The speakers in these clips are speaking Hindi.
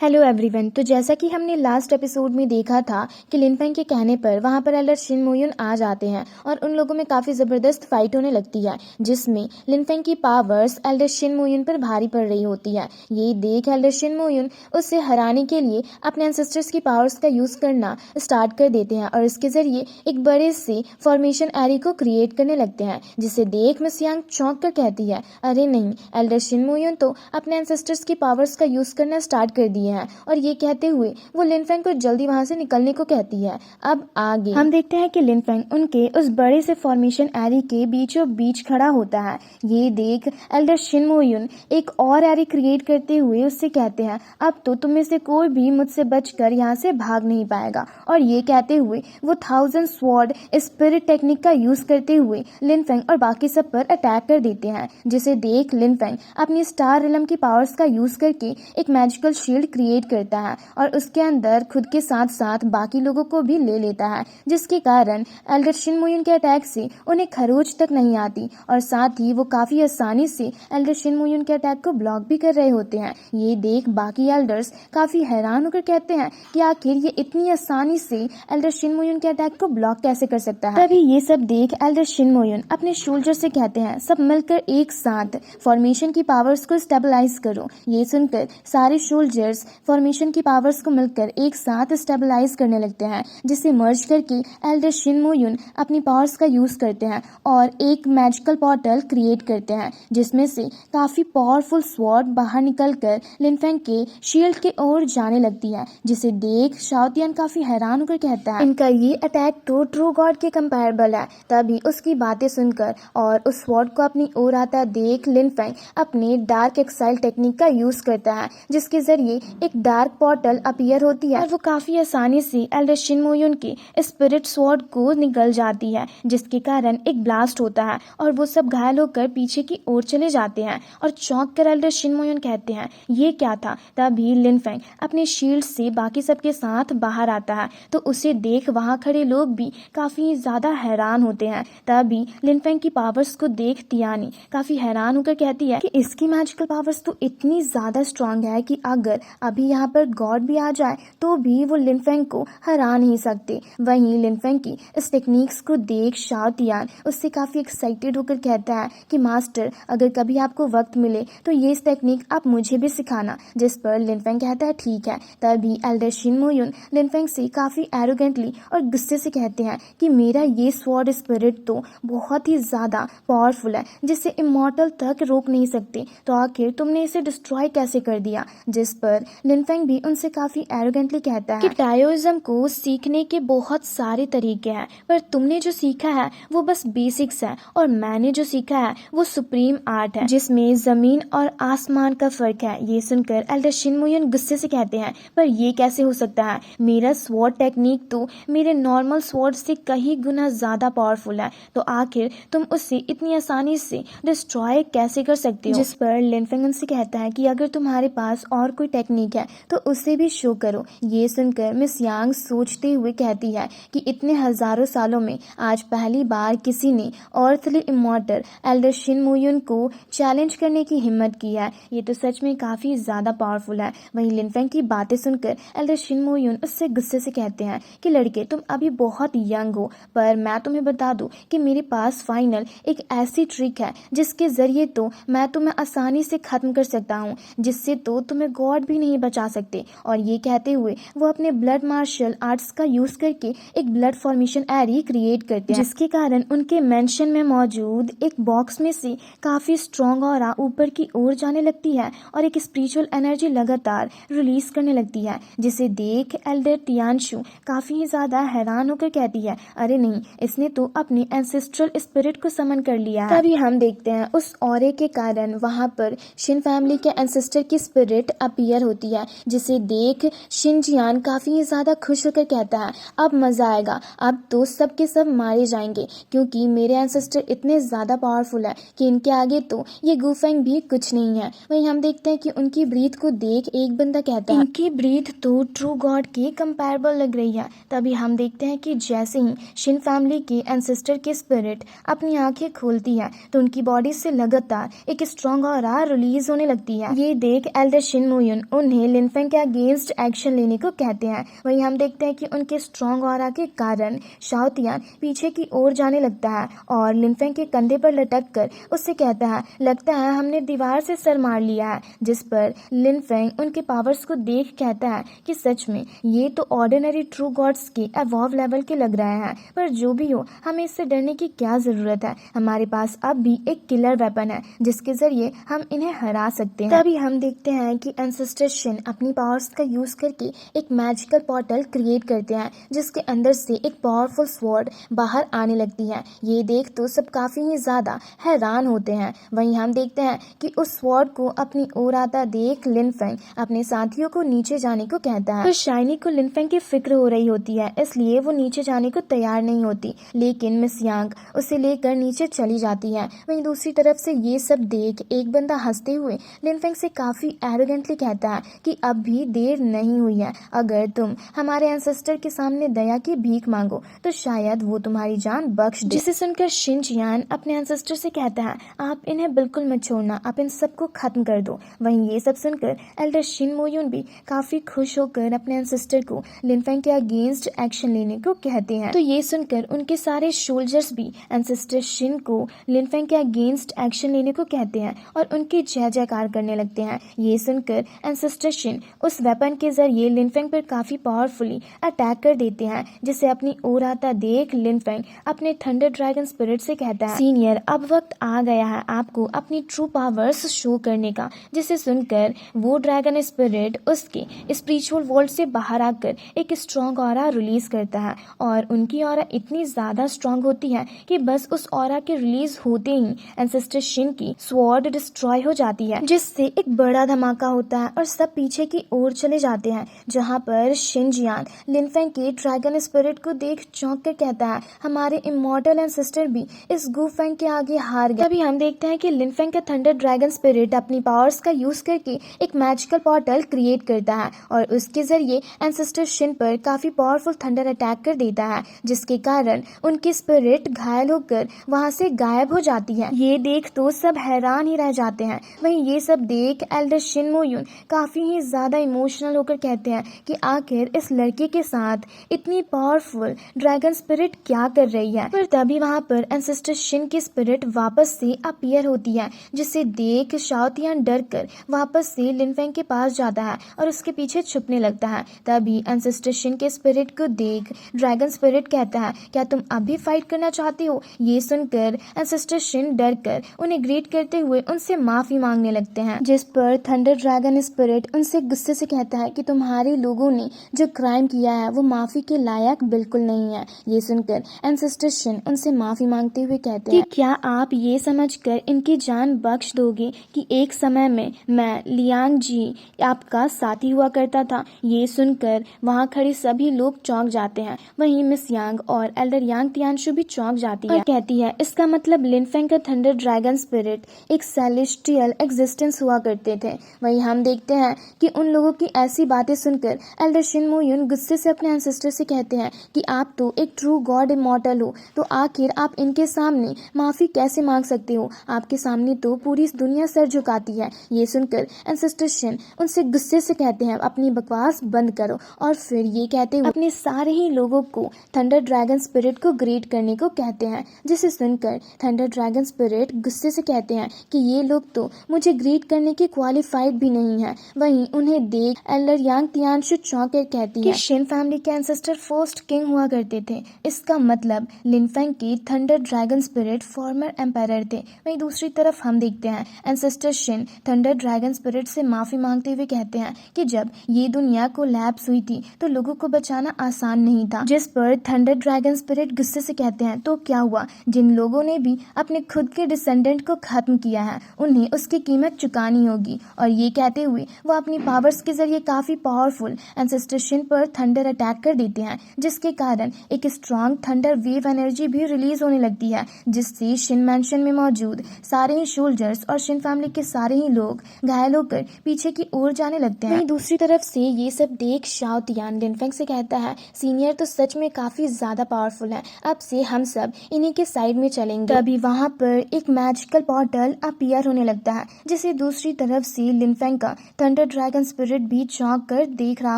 Hello everyone. तो जैसा कि हमने लास्ट एपिसोड में देखा था कि लिनफेंग के कहने पर वहां पर एल्डर शिन मोयुन आ जाते हैं और उन लोगों में काफ़ी ज़बरदस्त फाइट होने लगती है, जिसमें लिनफेंग की पावर्स एल्डर शिन मोयुन पर भारी पड़ रही होती है। ये देख एल्डर शिन मोयुन उससे हराने के लिए अपने एंसेस्टर्स की पावर्स का यूज़ करना स्टार्ट कर देते हैं और इसके ज़रिए एक बड़े से फॉर्मेशन एरी को क्रिएट करने लगते हैं, जिसे देख मिस यांग चौंक कर कहती है, अरे नहीं, एल्डर शिन मोयुन तो अपने एंसेस्टर्स की पावर्स का यूज़ करना स्टार्ट कर दिए हैं। और ये कहते हुए वो लिनफेंग को जल्दी वहां से निकलने को कहती है। अब आगे हम देखते हैं कि लिनफेंग उनके उस बड़े से फॉर्मेशन एरी के बीचों बीच खड़ा होता है। ये देख एल्डर शिन मोयुन एक और एरी क्रिएट करते हुए उससे कहते हैं, अब तो तुम में से कोई भी मुझसे बचकर यहाँ से भाग नहीं पाएगा। और ये कहते हुए वो 1000 स्वॉर्ड स्पिरिट टेक्निक का यूज करते हुए लिनफेंग और बाकी सब पर अटैक कर देते हैं, जिसे देख लिनफेंग अपनी स्टार रिलम की पावर्स का यूज करके एक मैजिकल शील्ड क्रिएट करता है और उसके अंदर खुद के साथ साथ बाकी लोगों को भी ले लेता है, जिसके कारण एल्डर शिन मोयुन के अटैक से उन्हें खरोच तक नहीं आती और साथ ही वो काफी आसानी से एल्डर शिन मोयुन के अटैक को ब्लॉक भी कर रहे होते हैं। ये देख बाकी एल्डर्स काफी हैरान होकर कहते हैं कि आखिर ये इतनी आसानी से एल्डर शिन मोयुन के अटैक को ब्लॉक कैसे कर सकता है। तभी ये सब देख एल्डर शिन मोयुन अपने शोल्जर से कहते हैं, सब मिलकर एक साथ फॉर्मेशन की पावर्स को स्टेबलाइज करो। ये सुनकर सारे सोल्जर्स फॉर्मेशन की पावर्स को मिलकर एक साथ स्टेबलाइज करने लगते हैं, जिसे मर्ज करके एल्डर शिन मोयुन अपनी पावर्स का यूज करते हैं और एक मैजिकल पोर्टल क्रिएट करते हैं, जिसमें से काफी पावरफुल स्वॉर्ड बाहर निकलकर लिनफेंग के शील्ड के ओर जाने लगती है, जिसे देख शाओतियान काफी हैरान होकर कहता है, इनका ये अटैक तो ट्रू गॉड के कंपैरेबल है। तभी उसकी बातें सुनकर और उस स्वॉर्ड को अपनी ओर आता देख लिनफेंग अपने डार्क एक्साइल टेक्निक का यूज करता है, जिसके जरिए एक डार्क पोर्टल अपीयर होती है और वो काफी आसानी से एल्डर शिन मोयुन के स्पिरिट स्वॉर्ड को निकल जाती है, जिसके कारण एक ब्लास्ट होता है और वो सब घायल होकर पीछे की ओर चले जाते हैं और चौंक कर एल्डर शिन मोयुन कहते हैं, ये क्या था। तभी लिनफेंग अपने शील्ड से बाकी सबके साथ बाहर आता है, तो उसे देख वहां खड़े लोग भी काफी ज्यादा हैरान होते हैं। तभी लिनफेंग की पावर्स को देख तियानी काफी हैरान होकर कहती है कि इसकी मैजिकल पावर्स तो इतनी ज्यादा स्ट्रांग है कि अगर अभी यहाँ पर गॉड भी आ जाए तो भी वो लिनफेंग को हरा नहीं सकते। वहीं लिनफेंग की इस टेक्निक्स को देख शाओतियान उससे काफी एक्साइटेड होकर कहता है कि मास्टर, अगर कभी आपको वक्त मिले तो ये इस टेक्निक आप मुझे भी सिखाना। जिस पर लिनफेंग कहता है ठीक है। तभी एल्डर शिन मोयुन लिनफेंग से काफी एरोगेंटली और गुस्से से कहते हैं कि मेरा ये स्वॉर्ड स्पिरिट तो बहुत ही ज्यादा पावरफुल है, जिसे इमॉर्टल तक रोक नहीं सकते, तो आखिर तुमने इसे डिस्ट्रॉय कैसे कर दिया। जिस पर लिनफेंग भी उनसे काफी एरोगेंटली कहता है कि टाओइज्म को सीखने के बहुत सारे तरीके हैं, पर तुमने जो सीखा है वो बस बेसिक्स है और मैंने जो सीखा है वो सुप्रीम आर्ट है, जिसमें जमीन और आसमान का फर्क है। ये सुनकर एल्डर शिन मोयुन गुस्से से कहते हैं, पर ये कैसे हो सकता है, मेरा स्वॉर्ड टेक्निक तो मेरे नॉर्मल स्वॉर्ड से कहीं गुना ज्यादा पावरफुल है, तो आखिर तुम उससे इतनी आसानी से डिस्ट्रॉय कैसे कर सकते हो। जिस पर लिनफेंग उनसे कहता है कि अगर तुम्हारे पास और कोई टेक्निक है तो उसे भी शो करो। ये सुनकर मिस यांग सोचते हुए कहती है कि इतने हजारों सालों में आज पहली बार किसी ने अर्थली इमॉर्टल एल्डर शिन मोयुन को चैलेंज करने की हिम्मत की है, ये तो सच में काफी ज्यादा पावरफुल है। वहीं लिनफेंग की बातें सुनकर एल्डर शिन मोयुन उससे गुस्से से कहते हैं कि लड़के, तुम अभी बहुत यंग हो, पर मैं तुम्हें बता दूं कि मेरे पास फाइनल एक ऐसी ट्रिक है जिसके जरिए तो मैं तुम्हें आसानी से खत्म कर सकता हूँ, जिससे तो तुम्हें गॉड भी नहीं बचा सकते। और ये कहते हुए वो अपने ब्लड मार्शल आर्ट्स का यूज करके एक ब्लड फॉर्मेशन एरी क्रिएट करते हैं, जिसके कारण उनके मेंशन में मौजूद एक बॉक्स में से काफी स्ट्रॉन्ग ऑरा ऊपर की ओर जाने लगती है और एक स्पिरिचुअल एनर्जी लगातार रिलीज करने लगती है, जिसे देख एल्डर तियानशु काफी ज्यादा हैरान होकर कहती है, अरे नहीं, इसने तो अपने एंसेस्ट्रल स्पिरिट को समन कर लिया है। तभी हम देखते हैं उस ऑरे के कारण वहां पर शिन फैमिली के एंसेस्टर की स्पिरिट अपीयर होती है, जिसे देख शिनजियान काफी ज्यादा खुश होकर कहता है, अब मजा आएगा, अब तो सब के सब मारे जाएंगे, क्योंकि मेरे एंसेस्टर इतने ज्यादा पावरफुल है कि इनके आगे तो ये गुफेंग भी कुछ नहीं है। वहीं हम देखते हैं कि उनकी ब्रीथ को देख एक बंदा कहता है, इनकी ब्रीथ तो ट्रू गॉड के कंपैरेबल लग रही है। तभी हम देखते हैं कि जैसे ही शिन फैमिली के एंसेस्टर की स्पिरिट अपनी आंखें खोलती है तो उनकी बॉडी से लगातार एक स्ट्रॉन्ग ऑरा रिलीज होने लगती है। ये देख एल्डर शिन मोयुन उन्हें लिनफेंग के अगेंस्ट एक्शन लेने को कहते हैं। वहीं हम देखते हैं कि उनके स्ट्रॉन्ग ऑरा के कारण शाओतियान पीछे की ओर जाने लगता है और लिनफेंग के कंधे पर लटक कर उससे कहता है, लगता है हमने दीवार से सर मार लिया है। जिस पर लिनफेंग उनके पावर्स को देख कहता है कि सच में ये तो ऑर्डिनरी ट्रू गॉड्स के एवॉल्व लेवल के लग रहे हैं, पर जो भी हो हमें इससे डरने की क्या जरूरत है। हमारे पास अब भी एक किलर वेपन है जिसके जरिए हम इन्हें हरा सकते हैं। तभी हम देखते हैं कि एंसेस्टर शिन अपनी पावर्स का यूज करके एक मैजिकल पोर्टल क्रिएट करते हैं जिसके अंदर से एक पावरफुल स्वॉर्ड बाहर आने लगती है। ये देख तो सब काफी ही ज्यादा हैरान होते हैं। वहीं हम देखते हैं कि उस स्वॉर्ड को अपनी ओर आता देख लिनफेंग अपने साथियों को नीचे जाने को कहता है। तो शाइनी को लिनफेंग की फिक्र हो रही होती है, इसलिए वो नीचे जाने को तैयार नहीं होती, लेकिन मिस यांग उसे लेकर नीचे चली जाती है। वहीं दूसरी तरफ से ये सब देख एक बंदा हंसते हुए लिनफेंग से काफी एरोगेंटली कहता है कि अब भी देर नहीं हुई है, अगर तुम हमारे एंसेस्टर के सामने दया की भीख मांगो तो शायद वो तुम्हारी जान बख्श दे। जिसे सुनकर शिन चियान अपने एंसेस्टर से कहता है, आप इन्हें बिल्कुल मत छोड़ना, आप इन सबको खत्म कर दो। वहीं ये सब सुनकर एल्डर शिन मोयुन भी काफी खुश होकर अपने एंसेस्टर को लिनफेंग के अगेंस्ट एक्शन लेने को कहते हैं। तो ये सुनकर उनके सारे सोल्जर्स भी एंसेस्टर शिन को लिनफेंग के अगेंस्ट एक्शन लेने को कहते हैं और उनकी जय जयकार करने लगते हैं। ये सुनकर एंसेस्टर शिन उस वेपन के जरिए लिनफेंग पर काफी पावरफुली अटैक कर देते हैं, जिसे अपनी ओर आता देख लिनफेंग अपने थंडर ड्रैगन स्पिरिट से कहता है, सीनियर अब वक्त आ गया है आपको अपनी ट्रू पावर्स शो करने का। जिसे सुनकर वो ड्रैगन स्पिरिट उसके स्पिरिचुअल वर्ल्ड से बाहर आकर एक स्ट्रॉन्ग ऑरा रिलीज करता है और उनकी ऑरा इतनी ज्यादा स्ट्रॉन्ग होती है कि बस उस ऑरा के रिलीज होते ही एंसेस्टर शिन की स्वॉर्ड डिस्ट्रॉय हो जाती है, जिससे एक बड़ा धमाका होता है और सब पीछे की ओर चले जाते हैं, जहां पर शिन जियान लिनफेंग के ड्रैगन स्पिरिट को देख चौंक कर कहता है, हमारे इमॉर्टल एंसेस्टर भी इस गुफेंग के आगे हार गए। तभी हम देखते हैं कि लिनफेंग का थंडर ड्रैगन स्पिरिट अपनी पावर्स का यूज करके एक मैजिकल पोर्टल क्रिएट करता है और उसके जरिए एंसेस्टर शिन पर काफी पावरफुल थंडर अटैक कर देता है, जिसके कारण उनकी स्पिरिट घायल होकर वहां से गायब हो जाती है। ये देख तो सब हैरान ही रह जाते हैं। वहीं ये सब देख एल्डर शिन मोयुन काफी ही ज्यादा इमोशनल होकर कहते हैं कि आखिर इस लड़के के साथ इतनी पावरफुल ड्रैगन स्पिरिट क्या कर रही है। पर तभी वहां पर एंसेस्टर शिन की स्पिरिट वापस से अपीयर होती है, जिसे देख शाओतियान डर कर वापस से लिनफेंग के पास जाता है और उसके पीछे छुपने लगता है। तभी एंसेस्टर शिन के स्पिरिट को देख ड्रैगन स्पिरिट कहता है, क्या तुम अब भी फाइट करना चाहते हो। ये सुनकर एंसेस्टर शिन डर कर उन्हें ग्रीट करते हुए उनसे माफी मांगने लगते हैं, जिस पर थंडर ड्रैगन स्पिरिट उनसे गुस्से से कहता है कि तुम्हारे लोगों ने जो क्राइम किया है वो माफी के लायक बिल्कुल नहीं है। ये सुनकर एंसेस्टर शिन उनसे माफी मांगते हुए कहते हैं कि क्या आप ये समझकर इनकी जान बख्श दोगे कि एक समय में मैं लियांग जी आपका साथी हुआ करता था। ये सुनकर वहाँ खड़े सभी लोग चौंक जाते हैं। वहीं मिस यांग और एल्डर यांग तियानशु भी चौंक जाती है और कहती है, इसका मतलब लिनफेंग का थंडर ड्रैगन स्पिरिट एक सेलेस्टियल एग्जिस्टेंस हुआ करते थे। वहीं हम देखते हैं कि उन लोगों की ऐसी बातें सुनकर एल्डर शिन मोयुन गुस्से से अपने एंसेस्टर से कहते हैं कि आप तो एक ट्रू गॉड इमॉर्टल हो, तो आखिर आप इनके सामने माफी कैसे मांग सकते हो। आपके सामने तो पूरी दुनिया सर झुकाती है। ये सुनकर एंसेस्टर शिन उनसे गुस्से से कहते हैं, अपनी बकवास बंद करो। और फिर ये कहते हुए अपने सारे ही लोगों को थंडर ड्रैगन स्पिरिट को ग्रीट करने को कहते हैं, जिसे सुनकर थंडर ड्रैगन स्पिरिट गुस्से से कहते हैं कि ये लोग तो मुझे ग्रीट करने के क्वालिफाइड भी नहीं है। वहीं उन्हें देख एल्डर यांग तियानशु चौंक कर कहती है कि शिन फैमिली के एंसेस्टर फर्स्ट किंग हुआ करते थे, इसका मतलब लिनफेंग की thunder dragon spirit former empire थे। वहीं दूसरी तरफ हम देखते हैं ancestor Shin thunder dragon spirit से माफी मांगते हुए कहते हैं कि जब ये दुनिया को लैप्स हुई थी तो लोगों को बचाना आसान नहीं था। जिस पर थंडर ड्रैगन स्पिरिट गुस्से से कहते हैं, तो क्या हुआ, जिन लोगों ने भी अपने खुद के डिसेंडेंट को खत्म किया है उन्हें उसकी कीमत चुकानी होगी। और ये कहते हुए वो अपनी पावर्स के जरिए काफी पावरफुल एंसेस्टर शिन पर थंडर अटैक कर देते हैं, जिसके कारण एक स्ट्रॉन्ग थंडर वेव एनर्जी भी रिलीज होने लगती है, जिससे शिन मैंशन में मौजूद सारे ही सोल्जर्स और शिन फैमिली के सारे ही लोग घायल होकर पीछे की ओर जाने लगते हैं। वहीं दूसरी तरफ से ये सब देख शाओतियान लिनफेंग से कहता है, सीनियर तो सच में काफी ज्यादा पावरफुल है, अब से हम सब इन्हीं के साइड में चलेंगे। तभी वहाँ पर एक मैजिकल पोर्टल अपीयर होने लगता है, जिसे दूसरी तरफ से लिनफेंग का थंडर एंडर ड्रैगन स्पिरिट भी चौंक कर देख रहा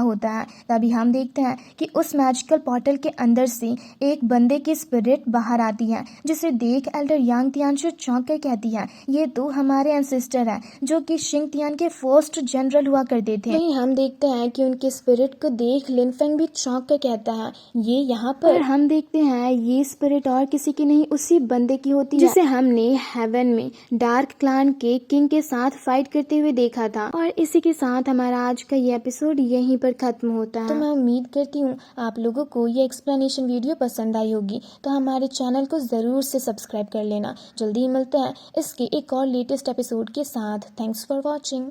होता है। तभी हम देखते हैं कि उस मैजिकल पोर्टल के अंदर से एक बंदे की स्पिरिट बाहर आती है, जिसे देख एल्डर यांग तियानशु चौंक कर कहती है, ये तो हमारे एंसेस्टर हैं जो कि शिंग तियान के फर्स्ट जनरल हुआ करते थे। वहीं हम देखते हैं कि उनके स्पिरिट को देख लिन फेंग भी चौंक कर कहता है, ये यहाँ पर हम देखते हैं ये स्पिरिट और किसी की नहीं उसी बंदे की होती है जिसे हमने हेवन में डार्क क्लान के किंग के साथ फाइट करते हुए देखा था। और इसी के साथ हमारा आज का ये एपिसोड यहीं पर खत्म होता है। तो मैं उम्मीद करती हूँ आप लोगों को ये एक्सप्लेनेशन वीडियो पसंद आई होगी, तो हमारे चैनल को जरूर से सब्सक्राइब कर लेना। जल्दी ही मिलते हैं इसके एक और लेटेस्ट एपिसोड के साथ। Thanks for watching.